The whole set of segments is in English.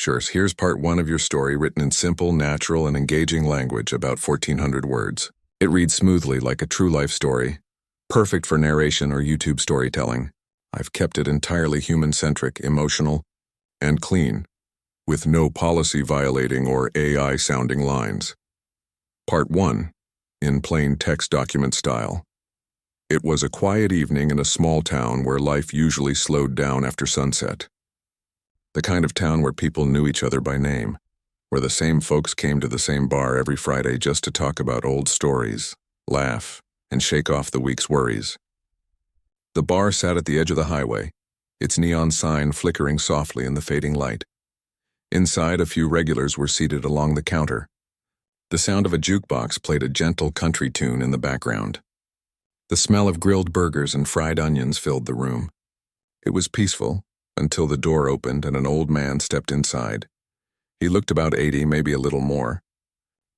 Sure, here's part one of your story written in simple, natural, and engaging language, about 1,400 words. It reads smoothly like a true life story, perfect for narration or YouTube storytelling. I've kept it entirely human-centric, emotional, and clean, with no policy-violating or AI-sounding lines. Part 1, in plain text document style. It was a quiet evening in a small town where life usually slowed down after sunset. The kind of town where people knew each other by name, where the same folks came to the same bar every Friday just to talk about old stories, laugh, and shake off the week's worries. The bar sat at the edge of the highway, its neon sign flickering softly in the fading light. Inside, a few regulars were seated along the counter. The sound of a jukebox played a gentle country tune in the background. The smell of grilled burgers and fried onions filled the room. It was peaceful until the door opened and an old man stepped inside. He looked about 80, maybe a little more.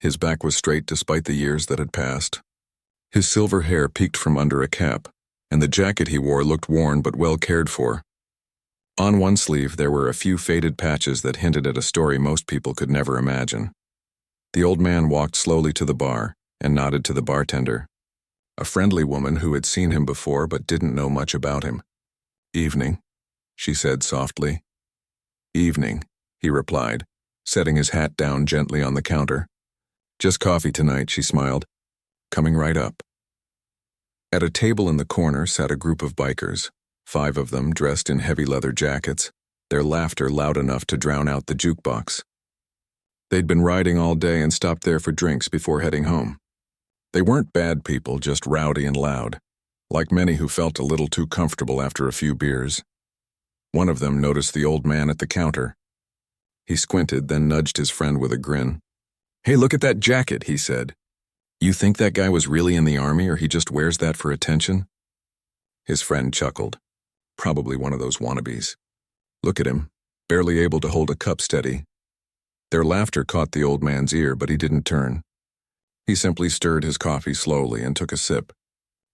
His back was straight despite the years that had passed. His silver hair peeked from under a cap, and the jacket he wore looked worn but well cared for. On one sleeve there were a few faded patches that hinted at a story most people could never imagine. The old man walked slowly to the bar and nodded to the bartender, a friendly woman who had seen him before but didn't know much about him. "Evening," she said softly. "Evening," he replied, setting his hat down gently on the counter. "Just coffee tonight," she smiled. "Coming right up." At a table in the corner sat a group of bikers, 5 of them dressed in heavy leather jackets, their laughter loud enough to drown out the jukebox. They'd been riding all day and stopped there for drinks before heading home. They weren't bad people, just rowdy and loud, like many who felt a little too comfortable after a few beers. One of them noticed the old man at the counter. He squinted, then nudged his friend with a grin. "Hey, look at that jacket," he said. "You think that guy was really in the army or he just wears that for attention?" His friend chuckled. "Probably one of those wannabes. Look at him, barely able to hold a cup steady." Their laughter caught the old man's ear, but he didn't turn. He simply stirred his coffee slowly and took a sip.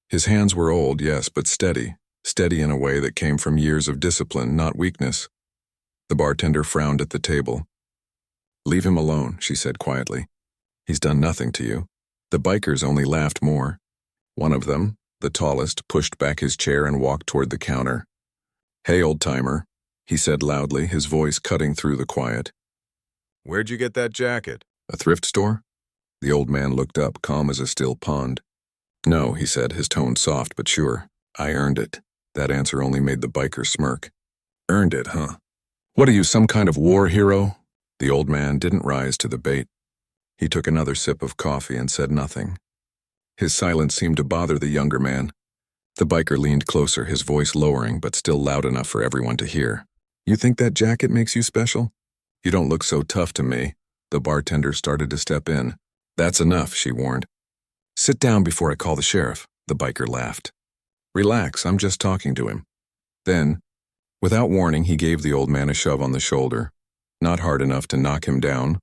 His hands were old, yes, but steady in a way that came from years of discipline, not weakness. The bartender frowned at the table. "Leave him alone," she said quietly. "He's done nothing to you." The bikers only laughed more. One of them, the tallest, pushed back his chair and walked toward the counter. "Hey, old-timer," he said loudly, his voice cutting through the quiet. "Where'd you get that jacket? A thrift store?" The old man looked up, calm as a still pond. "No," he said, his tone soft but sure. "I earned it." That answer only made the biker smirk. "Earned it, huh? What are you, some kind of war hero?" The old man didn't rise to the bait. He took another sip of coffee and said nothing. His silence seemed to bother the younger man. The biker leaned closer, his voice lowering but still loud enough for everyone to hear. "You think that jacket makes you special? You don't look so tough to me." The bartender started to step in. "That's enough," she warned. "Sit down before I call the sheriff," the biker laughed. "Relax, I'm just talking to him." Then, without warning, he gave the old man a shove on the shoulder, not hard enough to knock him down,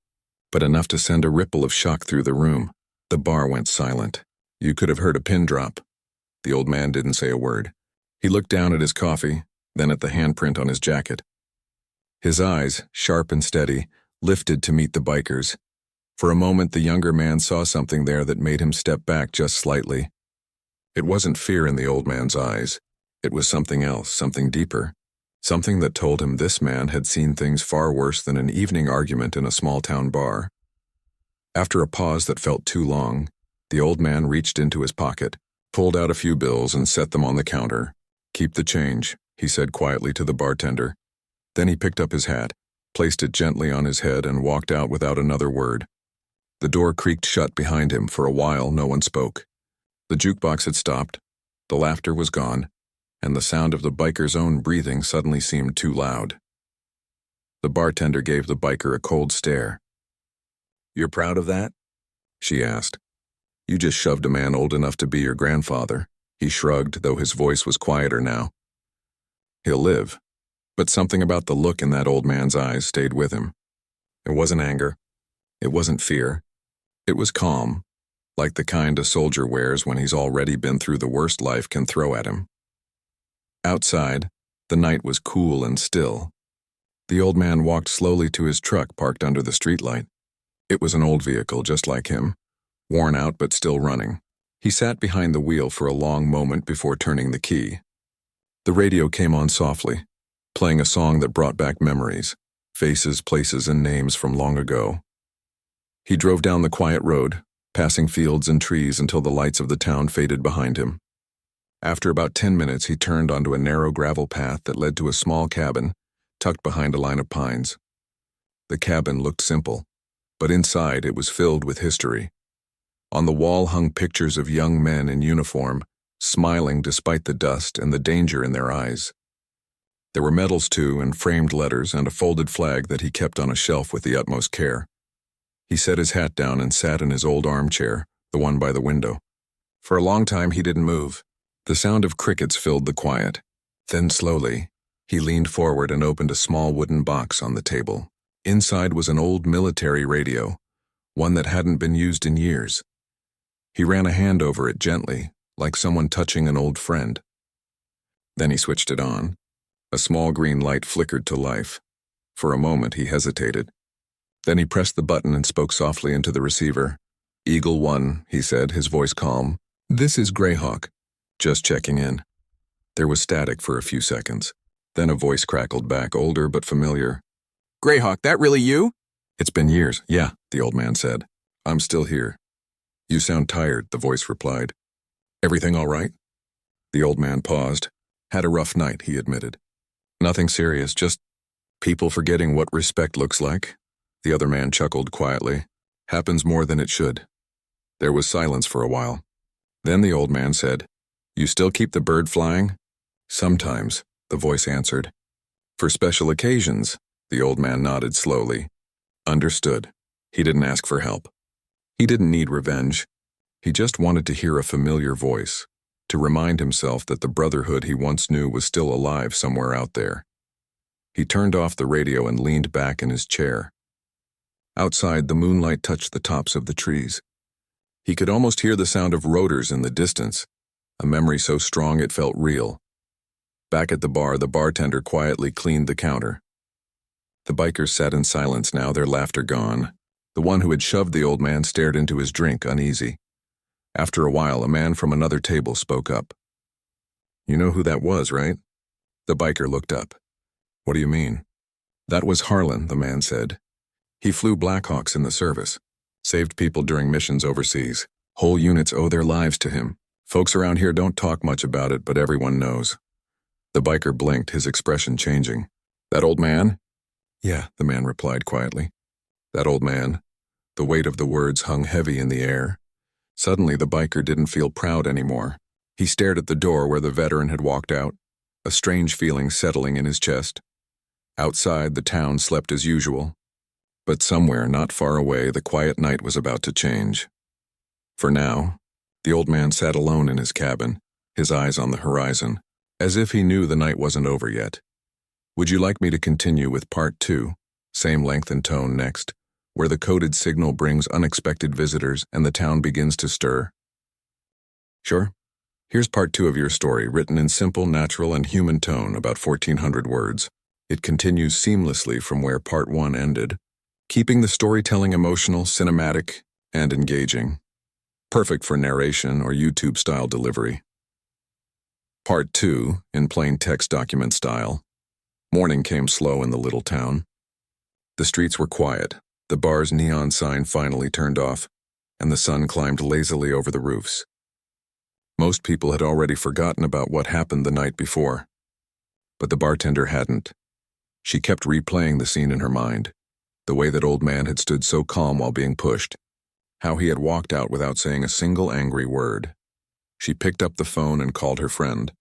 but enough to send a ripple of shock through the room. The bar went silent. You could have heard a pin drop. The old man didn't say a word. He looked down at his coffee, then at the handprint on his jacket. His eyes, sharp and steady, lifted to meet the biker's. For a moment, the younger man saw something there that made him step back just slightly. It wasn't fear in the old man's eyes. It was something else, something deeper. Something that told him this man had seen things far worse than an evening argument in a small-town bar. After a pause that felt too long, the old man reached into his pocket, pulled out a few bills and set them on the counter. "Keep the change," he said quietly to the bartender. Then he picked up his hat, placed it gently on his head and walked out without another word. The door creaked shut behind him. For a while, no one spoke. The jukebox had stopped, the laughter was gone, and the sound of the biker's own breathing suddenly seemed too loud. The bartender gave the biker a cold stare. "You're proud of that?" she asked. "You just shoved a man old enough to be your grandfather." He shrugged, though his voice was quieter now. "He'll live." But something about the look in that old man's eyes stayed with him. It wasn't anger. It wasn't fear. It was calm, like the kind a soldier wears when he's already been through the worst life can throw at him. Outside, the night was cool and still. The old man walked slowly to his truck parked under the streetlight. It was an old vehicle just like him, worn out but still running. He sat behind the wheel for a long moment before turning the key. The radio came on softly, playing a song that brought back memories, faces, places, and names from long ago. He drove down the quiet road, passing fields and trees until the lights of the town faded behind him. After about 10 minutes, he turned onto a narrow gravel path that led to a small cabin tucked behind a line of pines. The cabin looked simple, but inside it was filled with history. On the wall hung pictures of young men in uniform, smiling despite the dust and the danger in their eyes. There were medals too, and framed letters, and a folded flag that he kept on a shelf with the utmost care. He set his hat down and sat in his old armchair, the one by the window. For a long time he didn't move. The sound of crickets filled the quiet. Then slowly, he leaned forward and opened a small wooden box on the table. Inside was an old military radio, one that hadn't been used in years. He ran a hand over it gently, like someone touching an old friend. Then he switched it on. A small green light flickered to life. For a moment he hesitated. Then he pressed the button and spoke softly into the receiver. "Eagle 1, he said, his voice calm. "This is Greyhawk. Just checking in." There was static for a few seconds. Then a voice crackled back, older but familiar. "Greyhawk, that really you?" "It's been years." "Yeah," the old man said. "I'm still here." "You sound tired," the voice replied. "Everything all right?" The old man paused. "Had a rough night," he admitted. "Nothing serious, just people forgetting what respect looks like." The other man chuckled quietly. "Happens more than it should." There was silence for a while. Then the old man said, "You still keep the bird flying?" "Sometimes," the voice answered. "For special occasions," the old man nodded slowly. Understood. He didn't ask for help. He didn't need revenge. He just wanted to hear a familiar voice, to remind himself that the brotherhood he once knew was still alive somewhere out there. He turned off the radio and leaned back in his chair. Outside, the moonlight touched the tops of the trees. He could almost hear the sound of rotors in the distance, a memory so strong it felt real. Back at the bar, the bartender quietly cleaned the counter. The bikers sat in silence now, their laughter gone. The one who had shoved the old man stared into his drink, uneasy. After a while, a man from another table spoke up. "You know who that was, right?" The biker looked up. "What do you mean?" "That was Harlan," the man said. "He flew Blackhawks in the service, saved people during missions overseas. Whole units owe their lives to him. Folks around here don't talk much about it, but everyone knows." The biker blinked, his expression changing. "That old man?" "Yeah," the man replied quietly. "That old man." The weight of the words hung heavy in the air. Suddenly, the biker didn't feel proud anymore. He stared at the door where the veteran had walked out, a strange feeling settling in his chest. Outside, the town slept as usual. But somewhere not far away, the quiet night was about to change. For now, the old man sat alone in his cabin, his eyes on the horizon, as if he knew the night wasn't over yet. "Would you like me to continue with part 2, same length and tone next, where the coded signal brings unexpected visitors and the town begins to stir?" "Sure. Here's part 2 of your story, written in simple, natural, and human tone, about 1,400 words. It continues seamlessly from where part 1 ended, keeping the storytelling emotional, cinematic, and engaging. Perfect for narration or YouTube-style delivery. Part 2, in plain text document style. Morning came slow in the little town. The streets were quiet, the bar's neon sign finally turned off, and the sun climbed lazily over the roofs. Most people had already forgotten about what happened the night before. But the bartender hadn't. She kept replaying the scene in her mind. The way that old man had stood so calm while being pushed. How he had walked out without saying a single angry word. She picked up the phone and called her friend,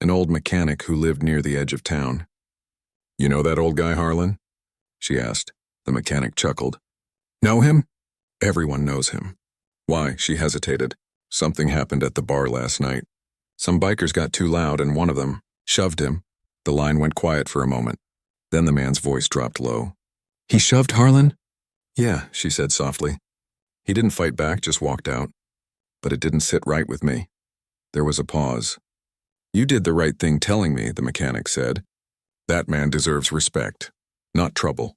an old mechanic who lived near the edge of town. "You know that old guy, Harlan?" she asked. The mechanic chuckled. "Know him?" "Everyone knows him." "Why?" She hesitated. "Something happened at the bar last night. Some bikers got too loud and one of them shoved him." The line went quiet for a moment. Then the man's voice dropped low. "He shoved Harlan?" "Yeah," she said softly. "He didn't fight back, just walked out. But it didn't sit right with me." There was a pause. "You did the right thing telling me," the mechanic said. "That man deserves respect. not trouble.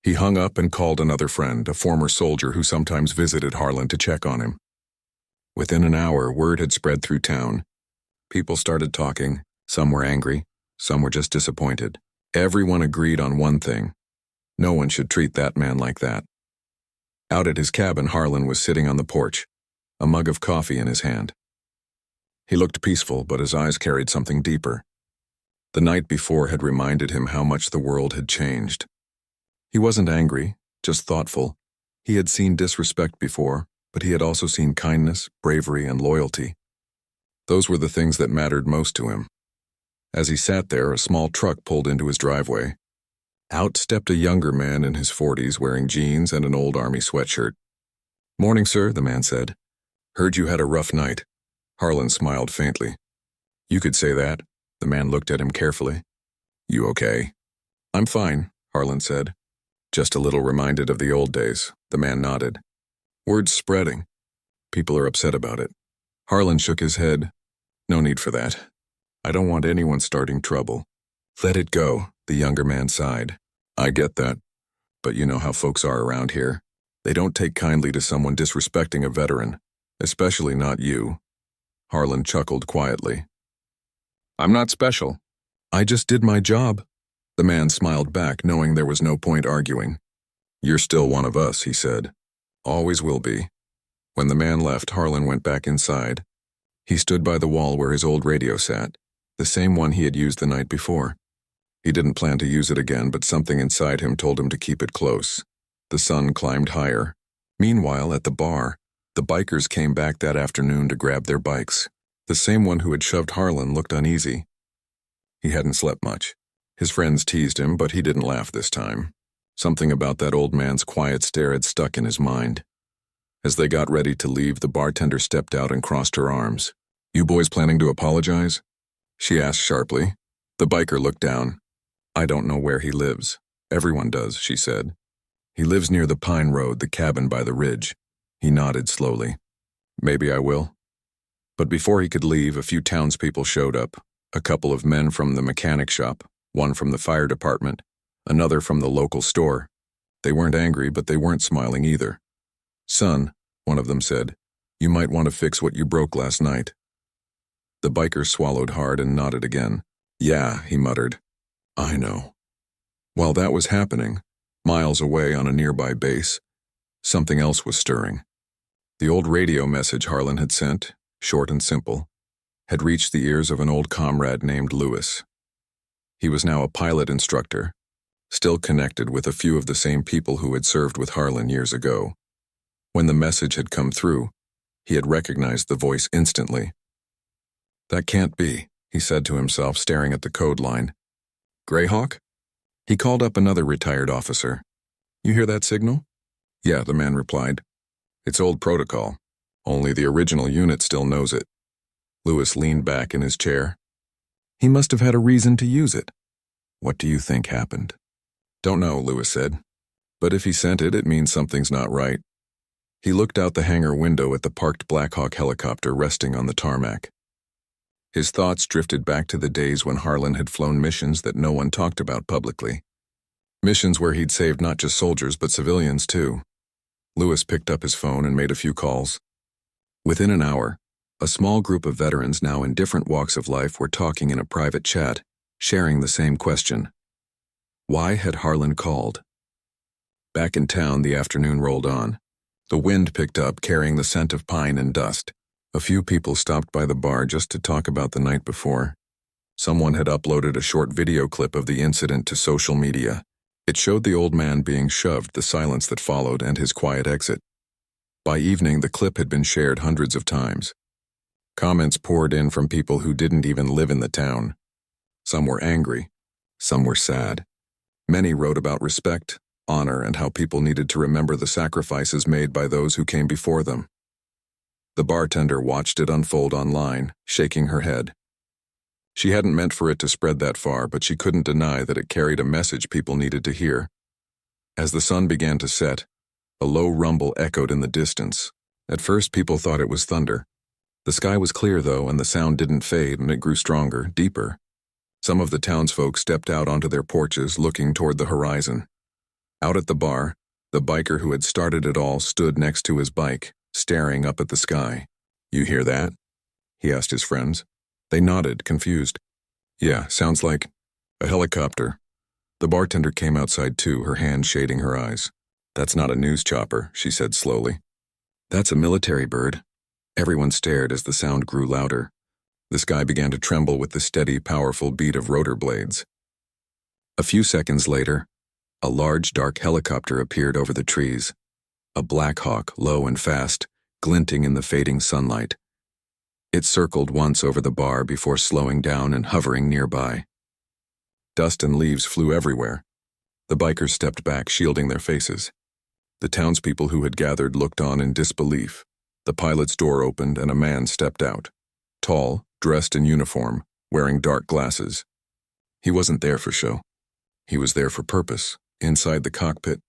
He hung up and called another friend, a former soldier who sometimes visited Harlan to check on him. Within an hour, word had spread through town. People started talking. Some were angry. Some were just disappointed. Everyone agreed on one thing. No one should treat that man like that. Out at his cabin, Harlan was sitting on the porch, a mug of coffee in his hand. He looked peaceful, but his eyes carried something deeper. The night before had reminded him how much the world had changed. He wasn't angry, just thoughtful. He had seen disrespect before, but he had also seen kindness, bravery, and loyalty. Those were the things that mattered most to him. As he sat there, a small truck pulled into his driveway. Out stepped a younger man in his 40s wearing jeans and an old army sweatshirt. "Morning, sir," the man said. "Heard you had a rough night." Harlan smiled faintly. "You could say that." The man looked at him carefully. "You okay?" "I'm fine," Harlan said. "Just a little reminded of the old days." The man nodded. "Word's spreading. People are upset about it." Harlan shook his head. "No need for that. I don't want anyone starting trouble." "Let it go," the younger man sighed. "I get that. But you know how folks are around here. They don't take kindly to someone disrespecting a veteran, especially not you." Harlan chuckled quietly. "I'm not special. I just did my job." The man smiled back, knowing there was no point arguing. "You're still one of us," he said. "Always will be." When the man left, Harlan went back inside. He stood by the wall where his old radio sat, the same one he had used the night before. He didn't plan to use it again, but something inside him told him to keep it close. The sun climbed higher. Meanwhile, at the bar, the bikers came back that afternoon to grab their bikes. The same one who had shoved Harlan looked uneasy. He hadn't slept much. His friends teased him, but he didn't laugh this time. Something about that old man's quiet stare had stuck in his mind. As they got ready to leave, the bartender stepped out and crossed her arms. "You boys planning to apologize?" she asked sharply. The biker looked down. "I don't know where he lives. Everyone does," she said. "He lives near the Pine Road, the cabin by the ridge." He nodded slowly. "Maybe I will." But before he could leave, a few townspeople showed up. A couple of men from the mechanic shop, one from the fire department, another from the local store. They weren't angry, but they weren't smiling either. "Son," one of them said, "you might want to fix what you broke last night." The biker swallowed hard and nodded again. "Yeah," he muttered. "I know." While that was happening, miles away on a nearby base, something else was stirring. The old radio message Harlan had sent, short and simple, had reached the ears of an old comrade named Lewis. He was now a pilot instructor, still connected with a few of the same people who had served with Harlan years ago. When the message had come through, he had recognized the voice instantly. "That can't be," he said to himself, staring at the code line. "Greyhawk?" He called up another retired officer. "You hear that signal?" "Yeah," the man replied. "It's old protocol. Only the original unit still knows it." Lewis leaned back in his chair. "He must have had a reason to use it." "What do you think happened?" "Don't know," Lewis said. "But if he sent it, it means something's not right." He looked out the hangar window at the parked Black Hawk helicopter resting on the tarmac. His thoughts drifted back to the days when Harlan had flown missions that no one talked about publicly. Missions where he'd saved not just soldiers but civilians too. Lewis picked up his phone and made a few calls. Within an hour, a small group of veterans now in different walks of life were talking in a private chat, sharing the same question. Why had Harlan called? Back in town, the afternoon rolled on. The wind picked up, carrying the scent of pine and dust. A few people stopped by the bar just to talk about the night before. Someone had uploaded a short video clip of the incident to social media. It showed the old man being shoved, the silence that followed, and his quiet exit. By evening, the clip had been shared hundreds of times. Comments poured in from people who didn't even live in the town. Some were angry. Some were sad. Many wrote about respect, honor, and how people needed to remember the sacrifices made by those who came before them. The bartender watched it unfold online, shaking her head. She hadn't meant for it to spread that far, but she couldn't deny that it carried a message people needed to hear. As the sun began to set, a low rumble echoed in the distance. At first, people thought it was thunder. The sky was clear, though, and the sound didn't fade, and it grew stronger, deeper. Some of the townsfolk stepped out onto their porches, looking toward the horizon. Out at the bar, the biker who had started it all stood next to his bike, staring up at the sky. "You hear that?" he asked his friends. They nodded, confused. "Yeah, sounds like a helicopter." The bartender came outside too, her hand shading her eyes. "That's not a news chopper," she said slowly. "That's a military bird." Everyone stared as the sound grew louder. The sky began to tremble with the steady, powerful beat of rotor blades. A few seconds later, a large, dark helicopter appeared over the trees. A Black Hawk, low and fast, glinting in the fading sunlight. It circled once over the bar before slowing down and hovering nearby. Dust and leaves flew everywhere. The bikers stepped back, shielding their faces. The townspeople who had gathered looked on in disbelief. The pilot's door opened and a man stepped out. Tall, dressed in uniform, wearing dark glasses. He wasn't there for show. He was there for purpose, inside the cockpit.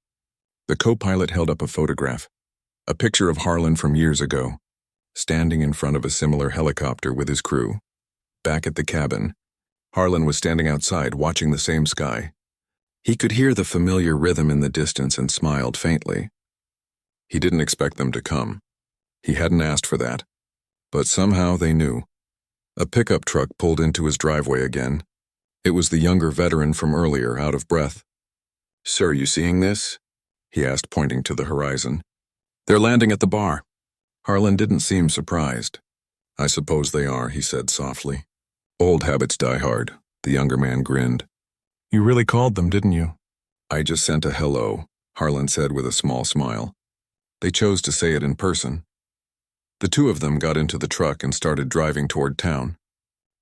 The co-pilot held up a photograph, a picture of Harlan from years ago, standing in front of a similar helicopter with his crew. Back at the cabin, Harlan was standing outside watching the same sky. He could hear the familiar rhythm in the distance and smiled faintly. He didn't expect them to come. He hadn't asked for that. But somehow they knew. A pickup truck pulled into his driveway again. It was the younger veteran from earlier, out of breath. "Sir, you seeing this?" he asked, pointing to the horizon. "They're landing at the bar." Harlan didn't seem surprised. "I suppose they are," he said softly. "Old habits die hard." The younger man grinned. "You really called them, didn't you?" "I just sent a hello," Harlan said with a small smile. They chose to say it in person. The two of them got into the truck and started driving toward town.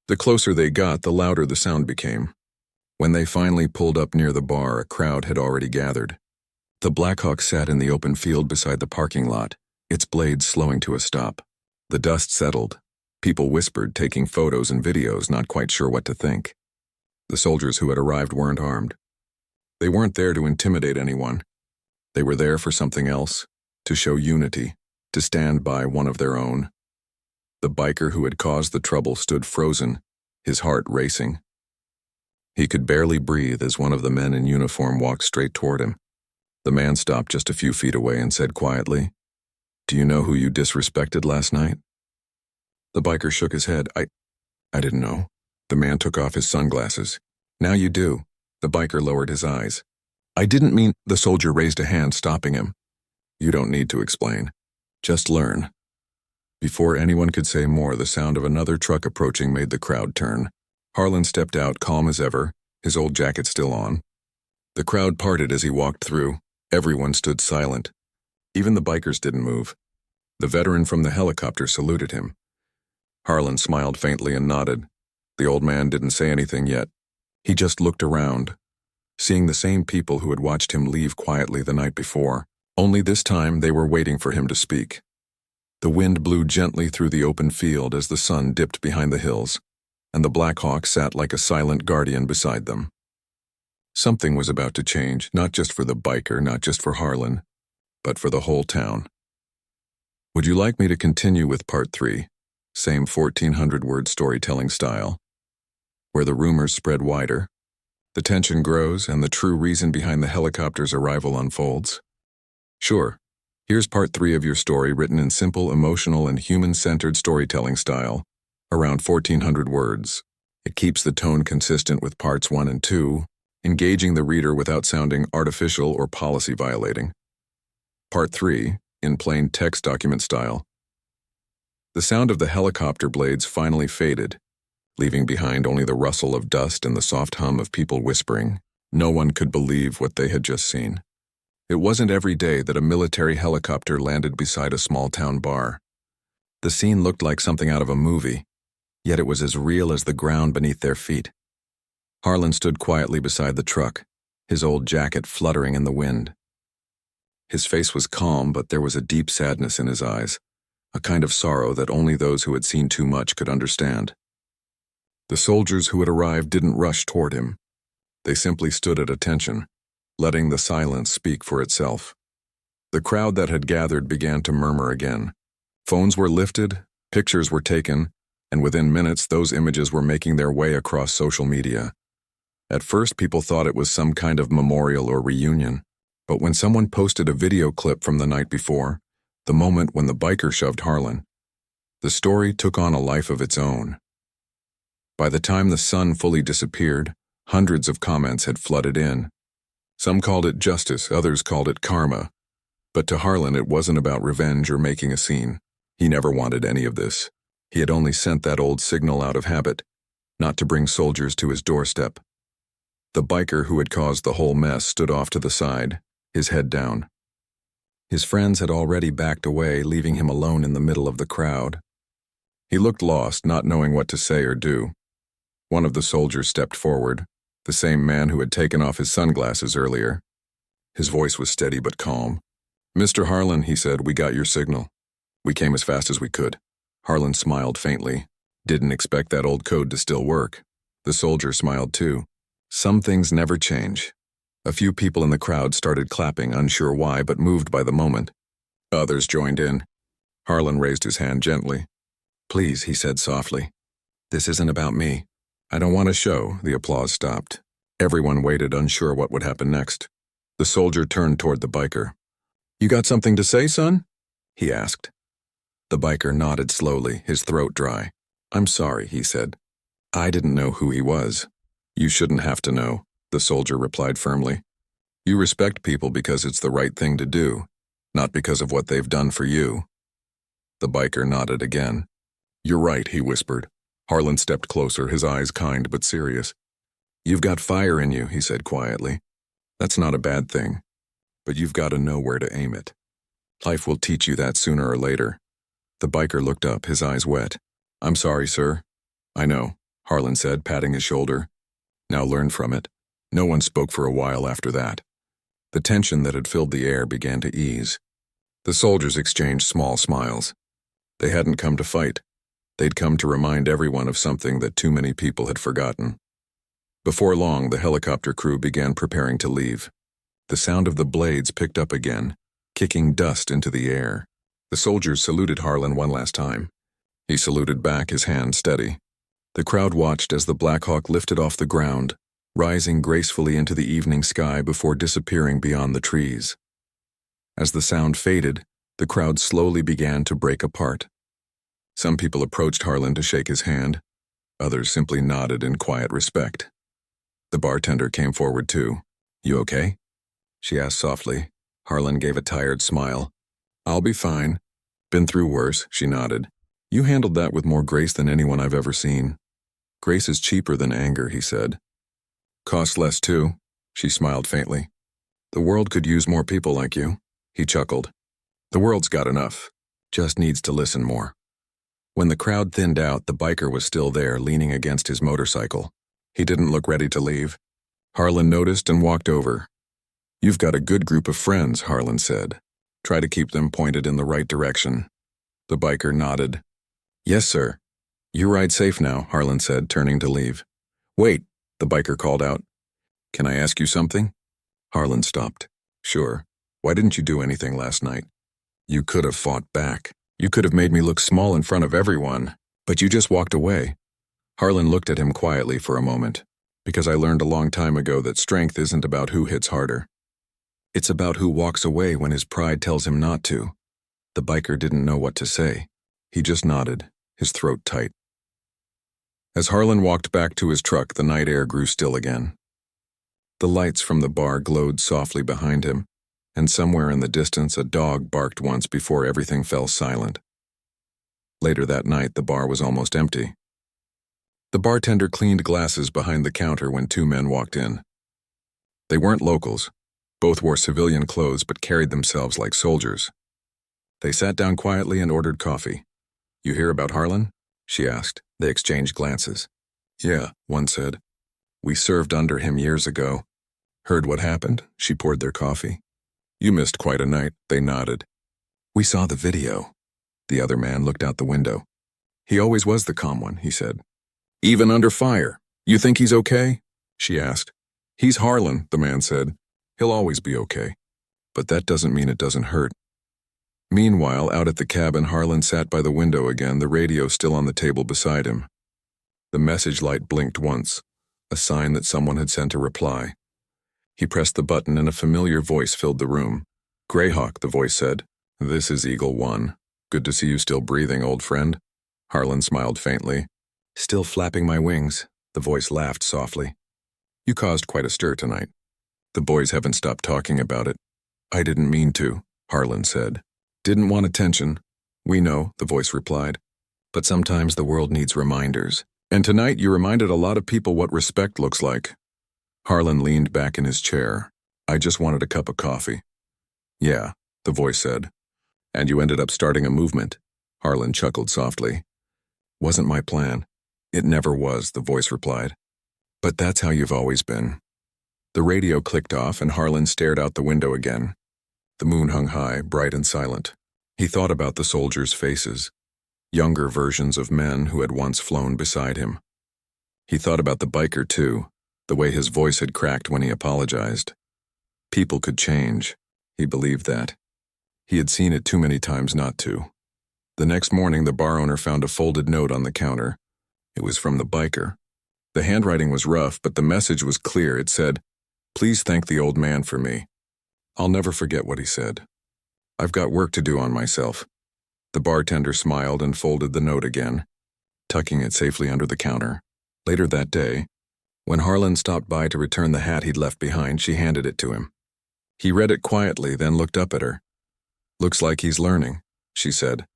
The closer they got, the louder the sound became. When they finally pulled up near the bar, a crowd had already gathered. The Black Hawk sat in the open field beside the parking lot, its blades slowing to a stop. The dust settled. People whispered, taking photos and videos, not quite sure what to think. The soldiers who had arrived weren't armed. They weren't there to intimidate anyone. They were there for something else, to show unity, to stand by one of their own. The biker who had caused the trouble stood frozen, his heart racing. He could barely breathe as one of the men in uniform walked straight toward him. The man stopped just a few feet away and said quietly, "Do you know who you disrespected last night?" The biker shook his head. I didn't know." The man took off his sunglasses. "Now you do." The biker lowered his eyes. "I didn't mean—" The soldier raised a hand, stopping him. "You don't need to explain. Just learn." Before anyone could say more, the sound of another truck approaching made the crowd turn. Harlan stepped out, calm as ever, his old jacket still on. The crowd parted as he walked through. Everyone stood silent. Even the bikers didn't move. The veteran from the helicopter saluted him. Harlan smiled faintly and nodded. The old man didn't say anything yet. He just looked around, seeing the same people who had watched him leave quietly the night before. Only this time they were waiting for him to speak. The wind blew gently through the open field as the sun dipped behind the hills, and the Black Hawk sat like a silent guardian beside them. Something was about to change, not just for the biker, not just for Harlan, but for the whole town. Would you like me to continue with part 3, same 1,400-word storytelling style, where the rumors spread wider, the tension grows, and the true reason behind the helicopter's arrival unfolds? Sure. Here's part 3 of your story, written in simple, emotional, and human-centered storytelling style, around 1,400 words. It keeps the tone consistent with parts 1 and 2, engaging the reader without sounding artificial or policy-violating. Part 3, in plain text document style. The sound of the helicopter blades finally faded, leaving behind only the rustle of dust and the soft hum of people whispering. No one could believe what they had just seen. It wasn't every day that a military helicopter landed beside a small-town bar. The scene looked like something out of a movie, yet it was as real as the ground beneath their feet. Harlan stood quietly beside the truck, his old jacket fluttering in the wind. His face was calm, but there was a deep sadness in his eyes, a kind of sorrow that only those who had seen too much could understand. The soldiers who had arrived didn't rush toward him. They simply stood at attention, letting the silence speak for itself. The crowd that had gathered began to murmur again. Phones were lifted, pictures were taken, and within minutes those images were making their way across social media. At first people thought it was some kind of memorial or reunion, but when someone posted a video clip from the night before, the moment when the biker shoved Harlan, the story took on a life of its own. By the time the sun fully disappeared, hundreds of comments had flooded in. Some called it justice, others called it karma. But to Harlan it wasn't about revenge or making a scene. He never wanted any of this. He had only sent that old signal out of habit, not to bring soldiers to his doorstep. The biker who had caused the whole mess stood off to the side, his head down. His friends had already backed away, leaving him alone in the middle of the crowd. He looked lost, not knowing what to say or do. One of the soldiers stepped forward, the same man who had taken off his sunglasses earlier. His voice was steady but calm. "Mr. Harlan," he said, "we got your signal. We came as fast as we could." Harlan smiled faintly. Didn't expect that old code to still work. The soldier smiled too. Some things never change. A few people in the crowd started clapping, unsure why, but moved by the moment. Others joined in. Harlan raised his hand gently. "Please," he said softly. "This isn't about me. I don't want to show." The applause stopped. Everyone waited, unsure what would happen next. The soldier turned toward the biker. "You got something to say, son?" he asked. The biker nodded slowly, his throat dry. "I'm sorry," he said. "I didn't know who he was." "You shouldn't have to know," the soldier replied firmly. "You respect people because it's the right thing to do, not because of what they've done for you." The biker nodded again. "You're right," he whispered. Harlan stepped closer, his eyes kind but serious. "You've got fire in you," he said quietly. "That's not a bad thing, but you've got to know where to aim it. Life will teach you that sooner or later." The biker looked up, his eyes wet. "I'm sorry, sir." "I know," Harlan said, patting his shoulder. "Now learn from it." No one spoke for a while after that. The tension that had filled the air began to ease. The soldiers exchanged small smiles. They hadn't come to fight. They'd come to remind everyone of something that too many people had forgotten. Before long, the helicopter crew began preparing to leave. The sound of the blades picked up again, kicking dust into the air. The soldiers saluted Harlan one last time. He saluted back, his hand steady. The crowd watched as the Black Hawk lifted off the ground, rising gracefully into the evening sky before disappearing beyond the trees. As the sound faded, the crowd slowly began to break apart. Some people approached Harlan to shake his hand. Others simply nodded in quiet respect. The bartender came forward too. "You okay?" she asked softly. Harlan gave a tired smile. "I'll be fine. Been through worse," she nodded. "You handled that with more grace than anyone I've ever seen." "Grace is cheaper than anger," he said. "Costs less too," she smiled faintly. "The world could use more people like you," he chuckled. "The world's got enough. Just needs to listen more." When the crowd thinned out, the biker was still there, leaning against his motorcycle. He didn't look ready to leave. Harlan noticed and walked over. "You've got a good group of friends," Harlan said. "Try to keep them pointed in the right direction." The biker nodded. "Yes, sir." "You ride safe now," Harlan said, turning to leave. "Wait," the biker called out. "Can I ask you something?" Harlan stopped. "Sure. Why didn't you do anything last night? You could have fought back. You could have made me look small in front of everyone, but you just walked away." Harlan looked at him quietly for a moment. "Because I learned a long time ago that strength isn't about who hits harder. It's about who walks away when his pride tells him not to." The biker didn't know what to say. He just nodded, his throat tight. As Harlan walked back to his truck, the night air grew still again. The lights from the bar glowed softly behind him, and somewhere in the distance a dog barked once before everything fell silent. Later that night, the bar was almost empty. The bartender cleaned glasses behind the counter when two men walked in. They weren't locals. Both wore civilian clothes but carried themselves like soldiers. They sat down quietly and ordered coffee. "You hear about Harlan?" she asked. They exchanged glances. "Yeah," one said. "We served under him years ago." "Heard what happened?" She poured their coffee. "You missed quite a night," they nodded. "We saw the video." The other man looked out the window. "He always was the calm one," he said. "Even under fire. You think he's okay?" she asked. "He's Harlan," the man said. "He'll always be okay. But that doesn't mean it doesn't hurt." Meanwhile, out at the cabin, Harlan sat by the window again, the radio still on the table beside him. The message light blinked once, a sign that someone had sent a reply. He pressed the button and a familiar voice filled the room. "Greyhawk," the voice said. "This is Eagle One. Good to see you still breathing, old friend." Harlan smiled faintly. "Still flapping my wings," the voice laughed softly. "You caused quite a stir tonight. The boys haven't stopped talking about it." "I didn't mean to," Harlan said. "Didn't want attention." "We know," the voice replied. "But sometimes the world needs reminders. And tonight you reminded a lot of people what respect looks like." Harlan leaned back in his chair. "I just wanted a cup of coffee." "Yeah," the voice said. "And you ended up starting a movement." Harlan chuckled softly. "Wasn't my plan." "It never was," the voice replied. "But that's how you've always been." The radio clicked off and Harlan stared out the window again. The moon hung high, bright and silent. He thought about the soldiers' faces, younger versions of men who had once flown beside him. He thought about the biker too, the way his voice had cracked when he apologized. People could change. He believed that. He had seen it too many times not to. The next morning, the bar owner found a folded note on the counter. It was from the biker. The handwriting was rough, but the message was clear. It said, "Please thank the old man for me." I'll never forget what he said. "I've got work to do on myself." The bartender smiled and folded the note again, tucking it safely under the counter. Later that day, when Harlan stopped by to return the hat he'd left behind, she handed it to him. He read it quietly, then looked up at her. "Looks like he's learning," she said.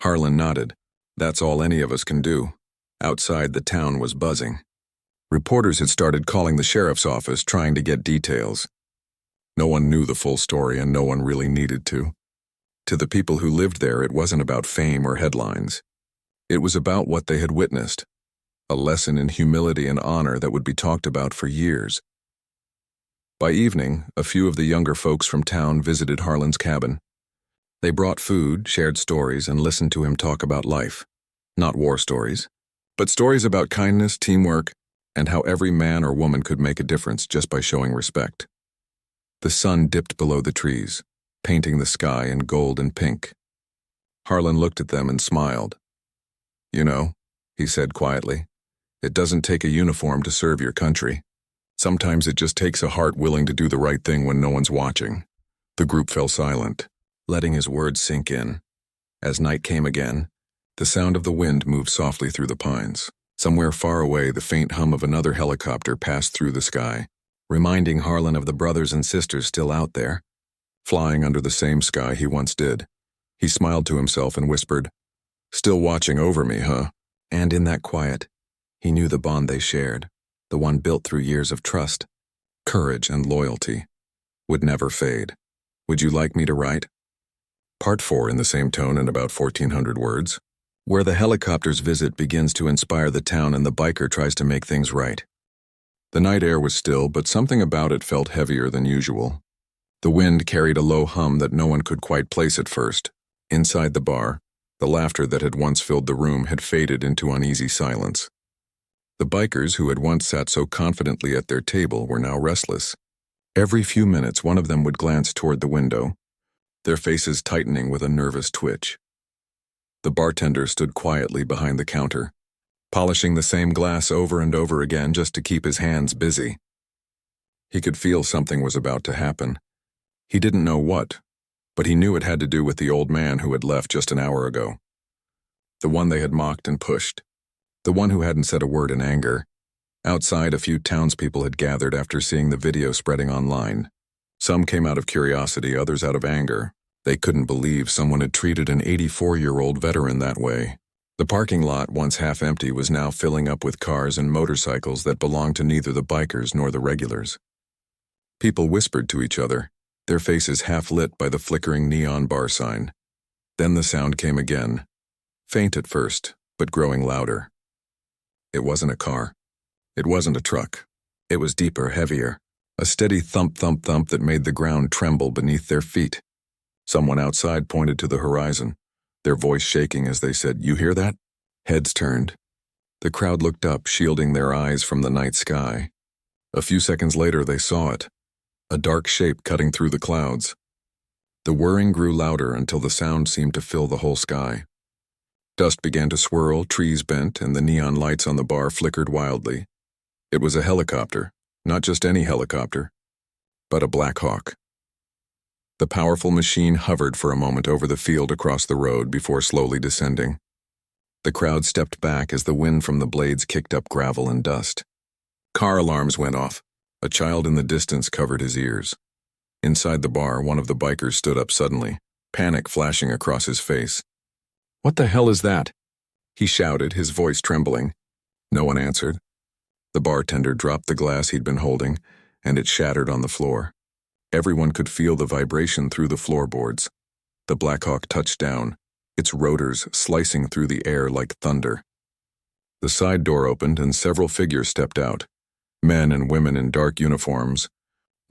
Harlan nodded. "That's all any of us can do." Outside, the town was buzzing. Reporters had started calling the sheriff's office, trying to get details. No one knew the full story, and no one really needed to. To the people who lived there, it wasn't about fame or headlines. It was about what they had witnessed, a lesson in humility and honor that would be talked about for years. By evening, a few of the younger folks from town visited Harlan's cabin. They brought food, shared stories, and listened to him talk about life. Not war stories, but stories about kindness, teamwork, and how every man or woman could make a difference just by showing respect. The sun dipped below the trees, painting the sky in gold and pink. Harlan looked at them and smiled. "You know," he said quietly, "it doesn't take a uniform to serve your country. Sometimes it just takes a heart willing to do the right thing when no one's watching." The group fell silent, letting his words sink in. As night came again, the sound of the wind moved softly through the pines. Somewhere far away, the faint hum of another helicopter passed through the sky, reminding Harlan of the brothers and sisters still out there, flying under the same sky he once did. He smiled to himself and whispered, "Still watching over me, huh?" And in that quiet, he knew the bond they shared, the one built through years of trust, courage, and loyalty, would never fade. Would you like me to write? Part 4 in the same tone and about 1,400 words, where the helicopter's visit begins to inspire the town and the biker tries to make things right. The night air was still, but something about it felt heavier than usual. The wind carried a low hum that no one could quite place at first. Inside the bar, the laughter that had once filled the room had faded into uneasy silence. The bikers who had once sat so confidently at their table were now restless. Every few minutes, one of them would glance toward the window, their faces tightening with a nervous twitch. The bartender stood quietly behind the counter, polishing the same glass over and over again just to keep his hands busy. He could feel something was about to happen. He didn't know what, but he knew it had to do with the old man who had left just an hour ago. The one they had mocked and pushed. The one who hadn't said a word in anger. Outside, a few townspeople had gathered after seeing the video spreading online. Some came out of curiosity, others out of anger. They couldn't believe someone had treated an 84-year-old veteran that way. The parking lot, once half empty, was now filling up with cars and motorcycles that belonged to neither the bikers nor the regulars. People whispered to each other, their faces half lit by the flickering neon bar sign. Then the sound came again, faint at first, but growing louder. It wasn't a car. It wasn't a truck. It was deeper, heavier, a steady thump, thump, thump that made the ground tremble beneath their feet. Someone outside pointed to the horizon, their voice shaking as they said, "You hear that?" Heads turned. The crowd looked up, shielding their eyes from the night sky. A few seconds later, they saw it, a dark shape cutting through the clouds. The whirring grew louder until the sound seemed to fill the whole sky. Dust began to swirl, trees bent, and the neon lights on the bar flickered wildly. It was a helicopter, not just any helicopter, but a Black Hawk. The powerful machine hovered for a moment over the field across the road before slowly descending. The crowd stepped back as the wind from the blades kicked up gravel and dust. Car alarms went off. A child in the distance covered his ears. Inside the bar, one of the bikers stood up suddenly, panic flashing across his face. "What the hell is that?" he shouted, his voice trembling. No one answered. The bartender dropped the glass he'd been holding, and it shattered on the floor. Everyone could feel the vibration through the floorboards. The Black Hawk touched down, its rotors slicing through the air like thunder. The side door opened and several figures stepped out, men and women in dark uniforms,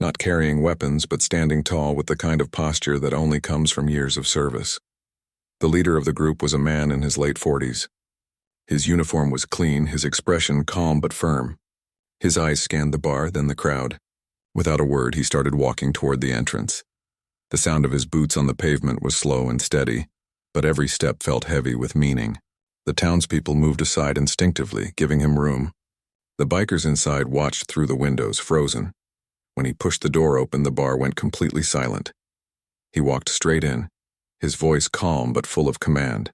not carrying weapons but standing tall with the kind of posture that only comes from years of service. The leader of the group was a man in his late 40s. His uniform was clean, his expression calm but firm. His eyes scanned the bar, then the crowd. Without a word, he started walking toward the entrance. The sound of his boots on the pavement was slow and steady, but every step felt heavy with meaning. The townspeople moved aside instinctively, giving him room. The bikers inside watched through the windows, frozen. When he pushed the door open, the bar went completely silent. He walked straight in, his voice calm but full of command.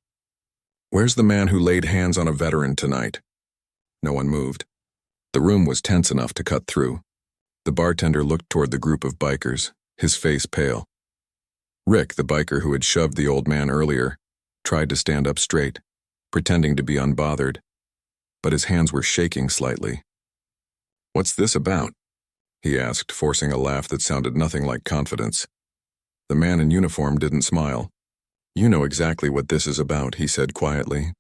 "Where's the man who laid hands on a veteran tonight?" No one moved. The room was tense enough to cut through. The bartender looked toward the group of bikers, his face pale. Rick, the biker who had shoved the old man earlier, tried to stand up straight, pretending to be unbothered, but his hands were shaking slightly. "What's this about?" he asked, forcing a laugh that sounded nothing like confidence. The man in uniform didn't smile. "You know exactly what this is about," he said quietly.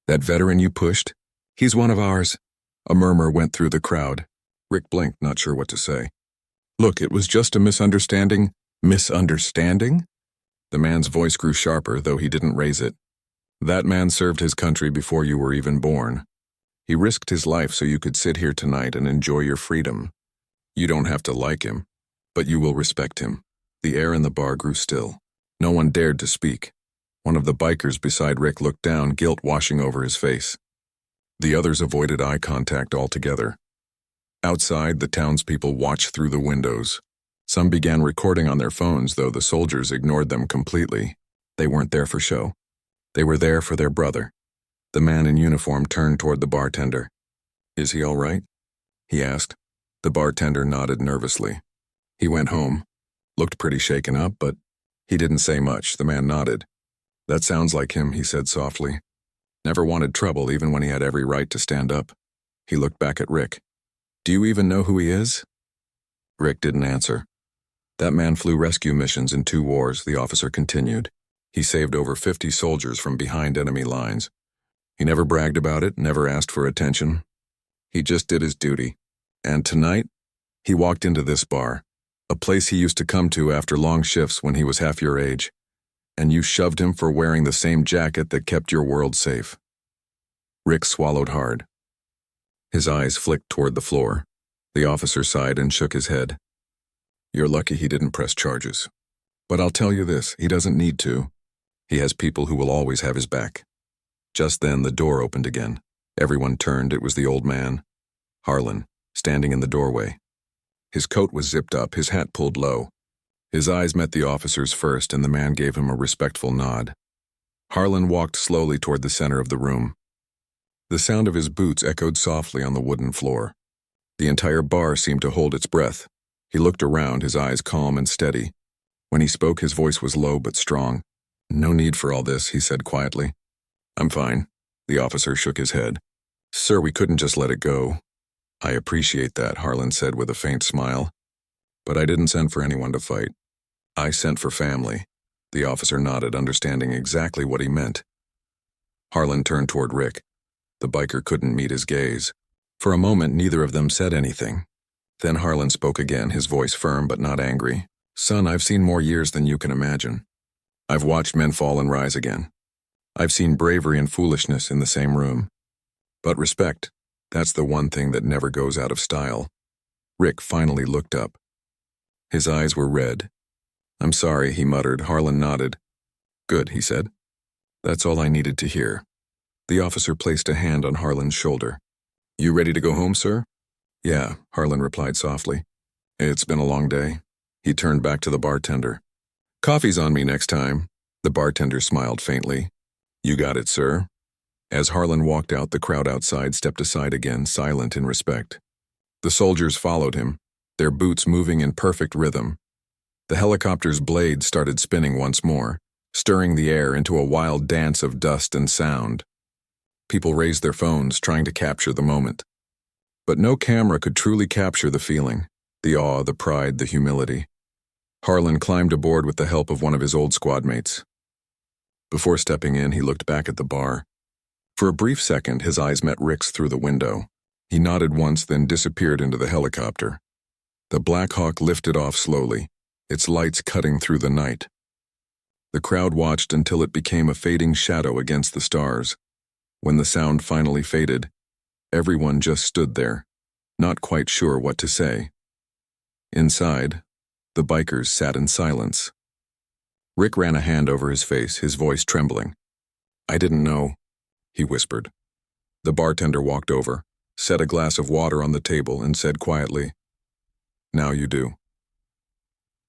"That veteran you pushed? He's one of ours." A murmur went through the crowd. Rick blinked, not sure what to say. "Look, it was just a misunderstanding." "Misunderstanding?" The man's voice grew sharper, though he didn't raise it. "That man served his country before you were even born. He risked his life so you could sit here tonight and enjoy your freedom. You don't have to like him, but you will respect him." The air in the bar grew still. No one dared to speak. One of the bikers beside Rick looked down, guilt washing over his face. The others avoided eye contact altogether. Outside, the townspeople watched through the windows. Some began recording on their phones, though the soldiers ignored them completely. They weren't there for show. They were there for their brother. The man in uniform turned toward the bartender. "Is he all right?" he asked. The bartender nodded nervously. "He went home. Looked pretty shaken up, but he didn't say much." The man nodded. "That sounds like him," he said softly. "Never wanted trouble, even when he had every right to stand up." He looked back at Rick. "Do you even know who he is?" Rick didn't answer. "That man flew rescue missions in 2 wars," the officer continued. "He saved over 50 soldiers from behind enemy lines. He never bragged about it, never asked for attention. He just did his duty. And tonight, he walked into this bar, a place he used to come to after long shifts when he was half your age, and you shoved him for wearing the same jacket that kept your world safe." Rick swallowed hard. His eyes flicked toward the floor. The officer sighed and shook his head. "You're lucky he didn't press charges. But I'll tell you this, he doesn't need to. He has people who will always have his back." Just then, the door opened again. Everyone turned. It was the old man, Harlan, standing in the doorway. His coat was zipped up, his hat pulled low. His eyes met the officer's first, and the man gave him a respectful nod. Harlan walked slowly toward the center of the room. The sound of his boots echoed softly on the wooden floor. The entire bar seemed to hold its breath. He looked around, his eyes calm and steady. When he spoke, his voice was low but strong. "No need for all this," he said quietly. "I'm fine." The officer shook his head. "Sir, we couldn't just let it go." "I appreciate that," Harlan said with a faint smile. "But I didn't send for anyone to fight. I sent for family." The officer nodded, understanding exactly what he meant. Harlan turned toward Rick. The biker couldn't meet his gaze. For a moment, neither of them said anything. Then Harlan spoke again, his voice firm but not angry. "Son, I've seen more years than you can imagine. I've watched men fall and rise again. I've seen bravery and foolishness in the same room. But respect, that's the one thing that never goes out of style." Rick finally looked up. His eyes were red. "I'm sorry," he muttered. Harlan nodded. "Good," he said. "That's all I needed to hear." The officer placed a hand on Harlan's shoulder. "You ready to go home, sir?" "Yeah," Harlan replied softly. "It's been a long day." He turned back to the bartender. "Coffee's on me next time." The bartender smiled faintly. "You got it, sir." As Harlan walked out, the crowd outside stepped aside again, silent in respect. The soldiers followed him, their boots moving in perfect rhythm. The helicopter's blades started spinning once more, stirring the air into a wild dance of dust and sound. People raised their phones, trying to capture the moment. But no camera could truly capture the feeling, the awe, the pride, the humility. Harlan climbed aboard with the help of one of his old squad mates. Before stepping in, he looked back at the bar. For a brief second, his eyes met Rick's through the window. He nodded once, then disappeared into the helicopter. The Black Hawk lifted off slowly, its lights cutting through the night. The crowd watched until it became a fading shadow against the stars. When the sound finally faded, everyone just stood there, not quite sure what to say. Inside, the bikers sat in silence. Rick ran a hand over his face, his voice trembling. "I didn't know," he whispered. The bartender walked over, set a glass of water on the table, and said quietly, "Now you do."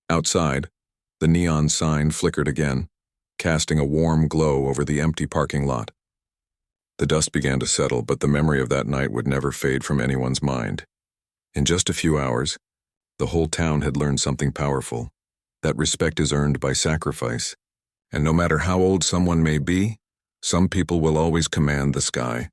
Outside, the neon sign flickered again, casting a warm glow over the empty parking lot. The dust began to settle, but the memory of that night would never fade from anyone's mind. In just a few hours, the whole town had learned something powerful, that respect is earned by sacrifice, and no matter how old someone may be, some people will always command the sky.